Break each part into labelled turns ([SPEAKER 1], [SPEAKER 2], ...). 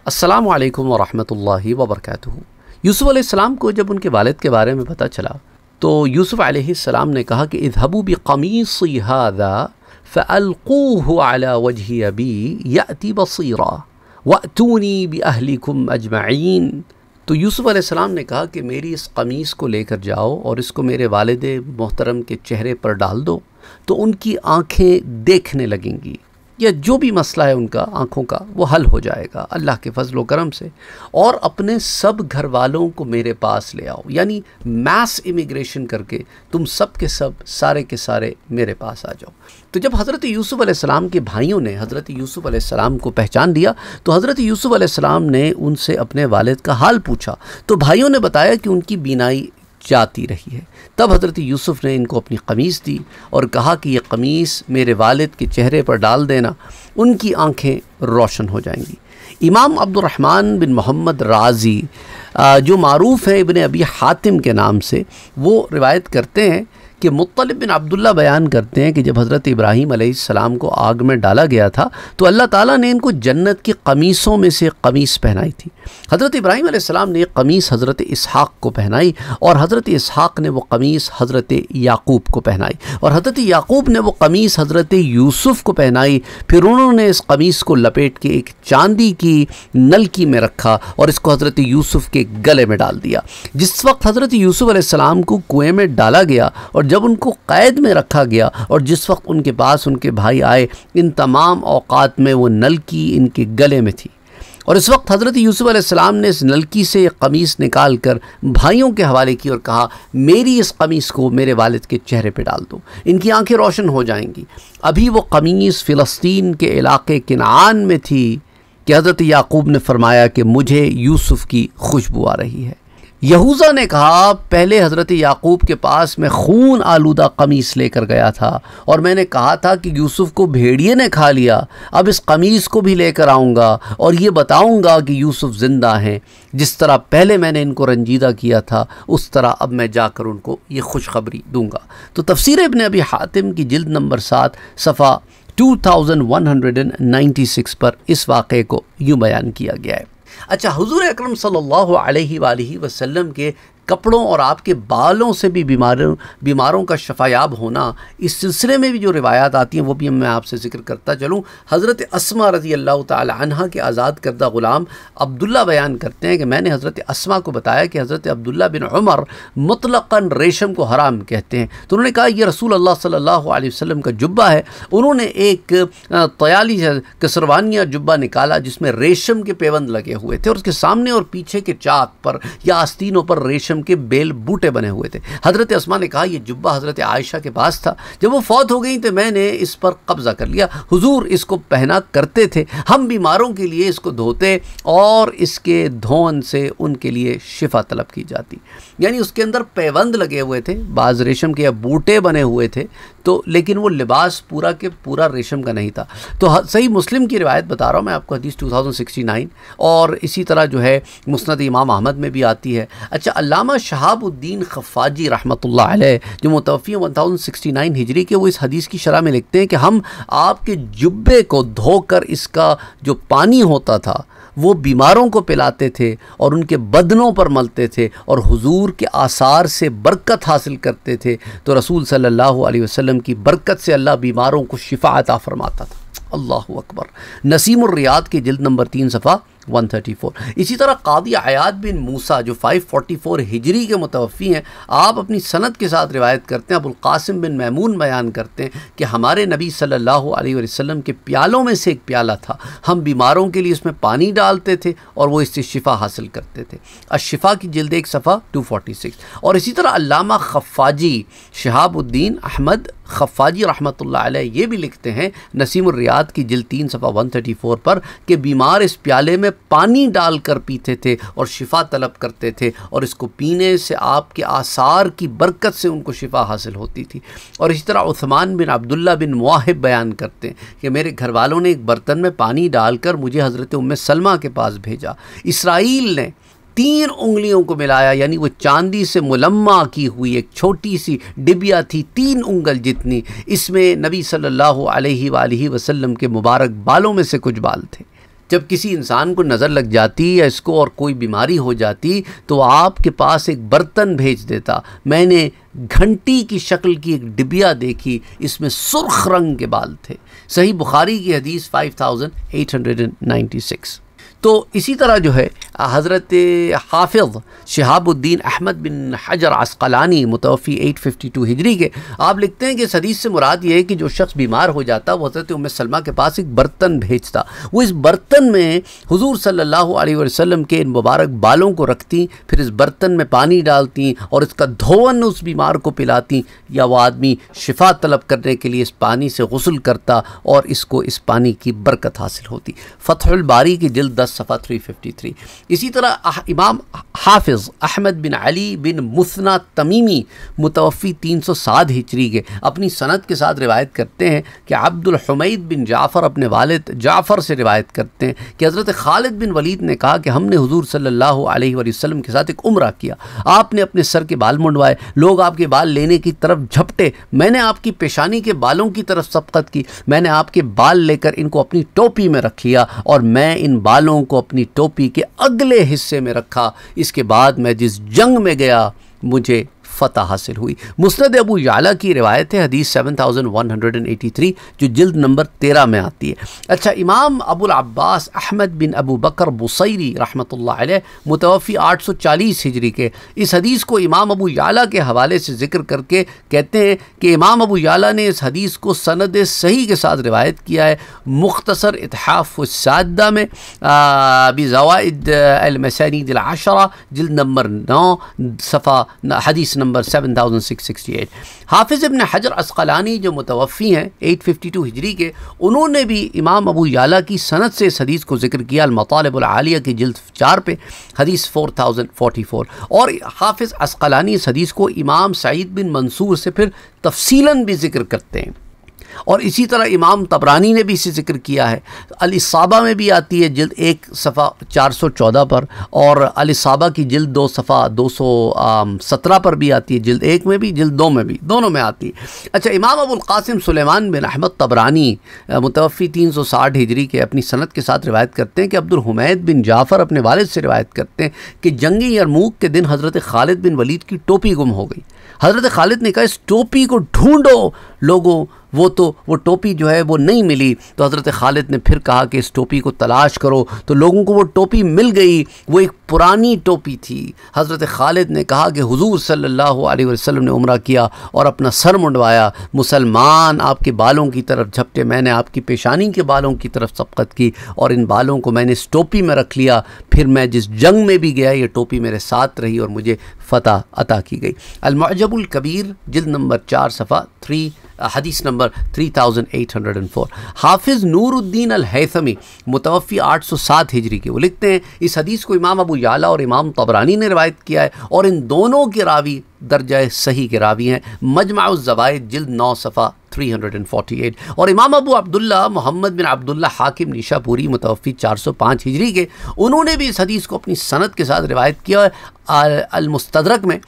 [SPEAKER 1] السلام علیکم ورحمۃ اللہ وبرکاتہ۔ یوسف علیہ السلام کو جب ان کے والد کے بارے میں پتہ چلا تو یوسف علیہ السلام نے کہا کہ اذهبوا بقمیصی هذا فألقوه على وجه ابی یأتی بصیرا وأتونی بأہلکم اجمعین۔ تو یوسف علیہ السلام نے کہا کہ میری اس قمیص کو لے کر جاؤ اور اس کو میرے والد محترم کے چہرے پر ڈال دو تو ان کی آنکھیں دیکھنے لگیں گی، یا جو بھی مسئلہ ہے ان کا آنکھوں کا وہ حل ہو جائے گا اللہ کے فضل و کرم سے، اور اپنے سب گھر والوں کو میرے پاس لے آؤ، یعنی میس امیگریشن کر کے تم سب کے سب سارے کے سارے میرے پاس آ جاؤ۔ تو جب حضرت یوسف علیہ السلام کے بھائیوں نے حضرت یوسف علیہ السلام کو پہچان لیا تو حضرت یوسف علیہ السلام نے ان سے اپنے والد کا حال پوچھا، تو بھائیوں نے بتایا کہ ان کی بینائی جاتی رہی ہے۔ تب حضرت یوسف نے ان کو اپنی قمیص دی اور کہا کہ یہ قمیص میرے والد کے چہرے پر ڈال دینا، ان کی آنکھیں روشن ہو جائیں گی۔ امام عبد الرحمن بن محمد رازی جو معروف ہیں ابن ابی حاتم کے نام سے، وہ روایت کرتے ہیں کہ مطلب بن عبداللہ بیان کرتے ہیں کہ جب حضرت ابراہیم علیہ السلام کو آگ میں ڈالا گیا تھا تو اللہ تعالیٰ نے ان کو جنت کی قمیصوں میں سے قمیص پہنائی تھی۔ حضرت ابراہیم علیہ السلام نے یہ قمیص حضرت اسحاق کو پہنائی اور حضرت اسحاق نے وہ قمیص حضرت یعقوب کو پہنائی اور حضرت یعقوب نے وہ قمیص حضرت یوسف کو پہنائی۔ پھر انہوں نے اس قمیص کو لپیٹ کے ایک چاندی کی نلکی میں رکھا اور اس کو حضرت یوسف کے گلے میں ڈال دیا۔ جس وقت حضرت یوسف علیہ السلام کو کنویں میں ڈالا گیا اور جب ان کو قید میں رکھا گیا اور جس وقت ان کے پاس ان کے بھائی آئے، ان تمام اوقات میں وہ نلکی ان کے گلے میں تھی، اور اس وقت حضرت یوسف علیہ السلام نے اس نلکی سے یہ قمیص نکال کر بھائیوں کے حوالے کی اور کہا میری اس قمیص کو میرے والد کے چہرے پہ ڈال دو، ان کی آنکھیں روشن ہو جائیں گی۔ ابھی وہ قمیص فلسطین کے علاقے کنعان میں تھی کہ حضرت یعقوب نے فرمایا کہ مجھے یوسف کی خوشبو آ رہی ہے۔ یہوذا نے کہا پہلے حضرت یعقوب کے پاس میں خون آلودہ قمیص لے کر گیا تھا اور میں نے کہا تھا کہ یوسف کو بھیڑیے نے کھا لیا، اب اس قمیص کو بھی لے کر آؤں گا اور یہ بتاؤں گا کہ یوسف زندہ ہیں۔ جس طرح پہلے میں نے ان کو رنجیدہ کیا تھا اس طرح اب میں جا کر ان کو یہ خوشخبری دوں گا۔ تو تفسیر ابن ابی حاتم کی جلد نمبر 7 صفحہ 2196 پر اس واقعے کو یوں بیان کیا گیا ہے۔ اچھا، حضور اکرم صلی اللہ علیہ وآلہ وسلم کے کپڑوں اور آپ کے بالوں سے بھی بیماروں کا شفایاب ہونا، اس سلسلے میں بھی جو روایات آتی ہیں وہ بھی میں آپ سے ذکر کرتا چلوں۔ حضرت اسما رضی اللہ تعالی عنہ کے آزاد کردہ غلام عبداللہ بیان کرتے ہیں کہ میں نے حضرت اسما کو بتایا کہ حضرت عبداللہ بن عمر مطلقاً ریشم کو حرام کہتے ہیں، تو انہوں نے کہا یہ رسول اللہ صلی اللہ علیہ وسلم کا جبہ ہے۔ انہوں نے ایک طیالی کسروانیہ جبہ نکالا جس میں ریشم کے پیوند لگے ہوئے تھے اور اس کے سامنے اور پیچھے کے چاک پر یا آستینوں پر ریشم کے بیل بوٹے بنے ہوئے تھے۔ حضرت اسما نے کہا یہ جبہ حضرت عائشہ کے پاس تھا، جب وہ فوت ہو گئیں تو میں نے اس پر قبضہ کر لیا۔ حضور اس کو پہنا کرتے تھے، ہم بیماروں کے لیے اس کو دھوتے اور اس کے دھون سے ان کے لیے شفا طلب کی جاتی، یعنی اس کے اندر پیوند لگے ہوئے تھے، بعض ریشم کے بوٹے بنے ہوئے تھے، تو لیکن وہ لباس پورا کے پورا ریشم کا نہیں تھا۔ تو صحیح مسلم کی روایت بتا رہا ہوں میں آپ کو، حدیث 2069، اور اسی طرح جو ہے مسند امام احمد میں بھی آتی ہے۔ اچھا، علامہ شہاب الدین خفاجی رحمۃ اللہ علیہ جو متوفی 1069 ہجری کے، وہ اس حدیث کی شرح میں لکھتے ہیں کہ ہم آپ کے جبے کو دھو کر اس کا جو پانی ہوتا تھا وہ بیماروں کو پلاتے تھے اور ان کے بدنوں پر ملتے تھے اور حضور کے آثار سے برکت حاصل کرتے تھے، تو رسول صلی اللہ علیہ وسلم کی برکت سے اللہ بیماروں کو شفا عطا فرماتا تھا۔ اللہ اکبر۔ نسیم الریاض کی جلد نمبر 3 صفحہ 134۔ اسی طرح قاضی عیاض بن موسیٰ جو 544 ہجری کے متوفی ہیں، آپ اپنی سند کے ساتھ روایت کرتے ہیں، ابو القاسم بن میمون بیان کرتے ہیں کہ ہمارے نبی صلی اللہ علیہ وسلم کے پیالوں میں سے ایک پیالہ تھا، ہم بیماروں کے لیے اس میں پانی ڈالتے تھے اور وہ اس سے شفا حاصل کرتے تھے۔ الشفا کی جلد 1 صفحہ 246۔ اور اسی طرح علامہ خفاجی شہاب الدین احمد خفاجی رحمۃ اللہ علیہ یہ بھی لکھتے ہیں نسیم الریاض کی جلد 3 صفحہ 134 پر کہ بیمار اس پیالے میں پانی ڈال کر پیتے تھے اور شفا طلب کرتے تھے، اور اس کو پینے سے آپ کے آثار کی برکت سے ان کو شفا حاصل ہوتی تھی۔ اور اسی طرح عثمان بن عبداللہ بن مواہب بیان کرتے ہیں کہ میرے گھر والوں نے ایک برتن میں پانی ڈال کر مجھے حضرت ام سلمہ کے پاس بھیجا، اسرائیل نے 3 انگلیوں کو ملایا، یعنی وہ چاندی سے ملمع کی ہوئی ایک چھوٹی سی ڈبیا تھی 3 انگل جتنی، اس میں نبی صلی اللہ علیہ وآلہ وسلم کے مبارک بالوں میں سے کچھ بال تھے۔ جب کسی انسان کو نظر لگ جاتی یا اس کو اور کوئی بیماری ہو جاتی تو آپ کے پاس ایک برتن بھیج دیتا. میں نے گھنٹی کی شکل کی ایک ڈبیا دیکھی، اس میں سرخ رنگ کے بال تھے. صحیح بخاری کی حدیث 5896. تو اسی طرح جو ہے حضرت حافظ شہاب الدین احمد بن حجر عسقلانی متوفی 852 ہجری کے، آپ لکھتے ہیں کہ اس حدیث سے مراد یہ ہے کہ جو شخص بیمار ہو جاتا وہ حضرت ام سلمہ کے پاس ایک برتن بھیجتا. وہ اس برتن میں حضور صلی اللہ علیہ وسلم کے ان مبارک بالوں کو رکھتی، پھر اس برتن میں پانی ڈالتی اور اس کا دھون اس بیمار کو پلاتی، یا وہ آدمی شفا طلب کرنے کے لیے اس پانی سے غسل کرتا اور اس کو اس پانی کی برکت حاصل ہوتی. فتح الباری کی جلد 10 صفحہ 353. اسی طرح امام حافظ احمد بن علی بن مثنى تمیمی متوفی 307 ہجری کے اپنی سند کے ساتھ روایت کرتے ہیں کہ عبد الحمید بن جعفر اپنے والد جعفر سے روایت کرتے ہیں کہ حضرت خالد بن ولید نے کہا کہ ہم نے حضور صلی اللہ علیہ وسلم کے ساتھ ایک عمرہ کیا. آپ نے اپنے سر کے بال منڈوائے، لوگ آپ کے بال لینے کی طرف جھپٹے، میں نے آپ کی پیشانی کے بالوں کی طرف سبقت کی، میں نے آپ کے بال لے کر ان کو اپنی ٹوپی میں رکھ لیا اور میں ان بالوں کو اپنی ٹوپی کے اگلے حصے میں رکھا. اس کے بعد میں جس جنگ میں گیا مجھے فتح حاصل ہوئی. مسند ابو یعلا کی روایت ہے، حدیث 7183 جو جلد نمبر 13 میں آتی ہے. اچھا، امام ابو العباس احمد بن ابو بکر بصیری رحمۃ اللہ علیہ متوفی 840 ہجری کے، اس حدیث کو امام ابو یعلا کے حوالے سے ذکر کر کے کہتے ہیں کہ امام ابو یعلا نے اس حدیث کو سند صحیح کے ساتھ روایت کیا ہے مختصر اتحاف السادہ میں بزوائد المسانید العشرہ جلد نمبر 9 صفحہ حدیث نمبر 7668. حافظ ابن حجر عسقلانی جو متوفی ہیں 852 ہجری کے، انہوں نے بھی امام ابو یعلا کی سند سے اس حدیث کو ذکر کیا المطالب العالیہ کی جلد 4 پہ حدیث 4044. اور حافظ عسقلانی اس حدیث کو امام سعید بن منصور سے پھر تفصیلاً بھی ذکر کرتے ہیں. اور اسی طرح امام طبرانی نے بھی اسے ذکر کیا ہے. الاصابہ میں بھی آتی ہے جلد 1 صفحہ 414 پر، اور الاصابہ کی جلد 2 صفحہ 217 پر بھی آتی ہے، جلد 1 میں بھی جلد 2 میں بھی، دونوں میں آتی ہے. اچھا، امام ابو القاسم سلیمان بن احمد طبرانی متوفی 360 ہجری کے اپنی سند کے ساتھ روایت کرتے ہیں کہ عبد الحمید بن جعفر اپنے والد سے روایت کرتے ہیں کہ جنگ یرموک کے دن حضرت خالد بن ولید کی ٹوپی گم ہو گئی. حضرت خالد نے کہا اس ٹوپی کو ڈھونڈو لوگوں، وہ ٹوپی جو ہے وہ نہیں ملی. تو حضرت خالد نے پھر کہا کہ اس ٹوپی کو تلاش کرو، تو لوگوں کو وہ ٹوپی مل گئی. وہ ایک پرانی ٹوپی تھی. حضرت خالد نے کہا کہ حضور صلی اللہ علیہ وسلم نے عمرہ کیا اور اپنا سر منڈوایا، مسلمان آپ کے بالوں کی طرف جھپٹے، میں نے آپ کی پیشانی کے بالوں کی طرف سبقت کی اور ان بالوں کو میں نے اس ٹوپی میں رکھ لیا. پھر میں جس جنگ میں بھی گیا یہ ٹوپی میرے ساتھ رہی اور مجھے فتح عطا کی گئی. المعجب الکبیر جلد نمبر 4 صفحہ 3 حدیث نمبر 3804. حافظ نور الدین الہیثمی متوفی 807 ہجری کے، وہ لکھتے ہیں اس حدیث کو امام ابو یعلا اور امام طبرانی نے روایت کیا ہے اور ان دونوں کے راوی درجہ صحیح کے راوی ہیں. مجمع الزوائد جلد 9 صفحہ 348. اور امام ابو عبداللہ محمد بن عبداللہ حاکم نیشا پوری متوفی 405 ہجری کے، انہوں نے بھی اس حدیث کو اپنی سند کے ساتھ روایت کیا ہے المستدرک میں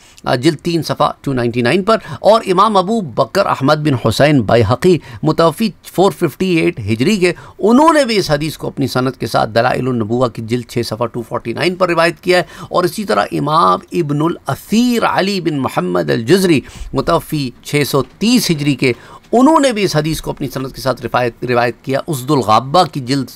[SPEAKER 1] جلد 3 صفحہ 299 پر. اور امام ابو بکر احمد بن حسین بیہقی متوفی 458 ہجری کے، انہوں نے بھی اس حدیث کو اپنی سند کے ساتھ دلائل النبوہ کی جلد 6 صفحہ 249 پر روایت کیا ہے. اور اسی طرح امام ابن الاثیر علی بن محمد الجزری متوفی 630 ہجری کے، انہوں نے بھی اس حدیث کو اپنی سند کے ساتھ روایت کیا اسد الغابہ کی جلد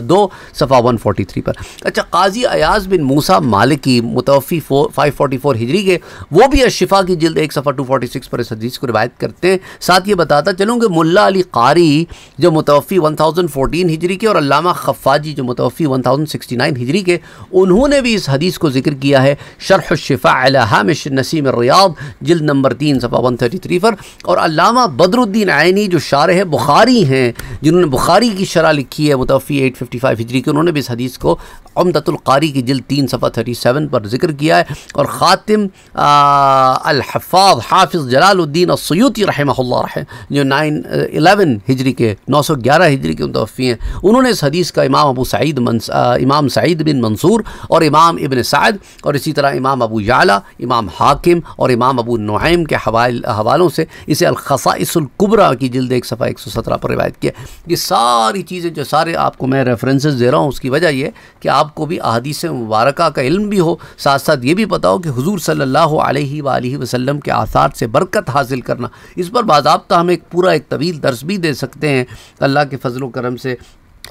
[SPEAKER 1] 2 صفحہ 143 پر. اچھا، قاضی ایاز بن موسیٰ مالکی متوفی 544 ہجری کے، وہ بھی الشفا کی جلد 1 صفحہ 246 پر اس حدیث کو روایت کرتے ہیں. ساتھ یہ بتاتا چلوں کہ ملا علی قاری جو متوفی 1014 ہجری کے اور علامہ خفاجی جو متوفی 1069 ہجری کے، انہوں نے بھی اس حدیث کو ذکر کیا ہے شرح الشفاء علی ہامش نسیم الریاض جلد نمبر 3 صفحہ 133 پر. اور علامہ بدر الدین عینی جو شارح بخاری ہیں، جنہوں نے بخاری کی شرح لکھی ہے متوفی 855 ہجری کے، انہوں نے بھی اس حدیث کو عمدۃ القاری کی جلد 3 صفحہ 37 پر ذکر کیا ہے. اور خاتم الحفاظ حافظ جلال الدین السیوطی رحمہ اللہ جو 911 ہجری کے 911 ہجری کے متوفی ہیں، انہوں نے اس حدیث کا امام سعید بن منصور اور امام ابن سعد اور اسی طرح امام ابو یعلا، امام حاکم اور امام ابو نعیم کے حوالوں سے اسے الخصائص الکبریٰ الکبریٰ کی جلد 1 صفحہ 117 پر روایت کیا. یہ ساری چیزیں جو سارے آپ کو میں ریفرنسز دے رہا ہوں، اس کی وجہ یہ کہ آپ کو بھی احادیث مبارکہ کا علم بھی ہو، ساتھ ساتھ یہ بھی پتہ ہو کہ حضور صلی اللہ علیہ وآلہ وسلم کے آثار سے برکت حاصل کرنا. اس پر باضابطہ ہم ایک طویل درس بھی دے سکتے ہیں اللہ کے فضل و کرم سے.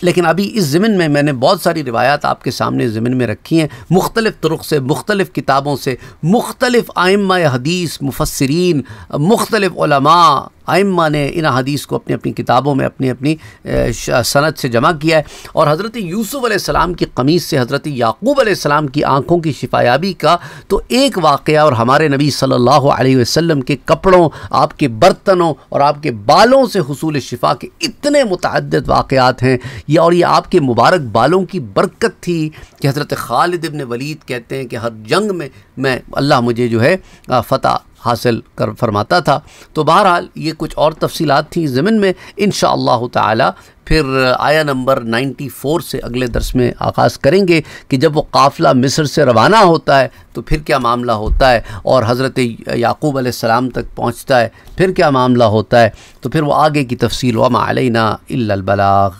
[SPEAKER 1] لیکن ابھی اس ضمن میں نے بہت ساری روایات آپ کے سامنے ضمن میں رکھی ہیں، مختلف طرق سے، مختلف کتابوں سے، مختلف ائمہ حدیث، مفسرین، مختلف علماء ائمہ نے ان حدیث کو اپنی اپنی کتابوں میں اپنی سند سے جمع کیا ہے. اور حضرت یوسف علیہ السلام کی قمیص سے حضرت یعقوب علیہ السلام کی آنکھوں کی شفایابی کا تو ایک واقعہ، اور ہمارے نبی صلی اللہ علیہ وسلم کے کپڑوں، آپ کے برتنوں اور آپ کے بالوں سے حصول شفا کے اتنے متعدد واقعات ہیں. اور یہ آپ کے مبارک بالوں کی برکت تھی کہ حضرت خالد ابن ولید کہتے ہیں کہ ہر جنگ میں اللہ مجھے جو ہے فتح حاصل فرماتا تھا. تو بہرحال یہ کچھ اور تفصیلات تھیں ضمن میں. انشاءاللہ تعالی پھر آیا نمبر 94 سے اگلے درس میں آغاز کریں گے کہ جب وہ قافلہ مصر سے روانہ ہوتا ہے تو پھر کیا معاملہ ہوتا ہے، اور حضرت یعقوب علیہ السلام تک پہنچتا ہے پھر کیا معاملہ ہوتا ہے. تو پھر وہ آگے کی تفصیل وما علینا الا البلاغ.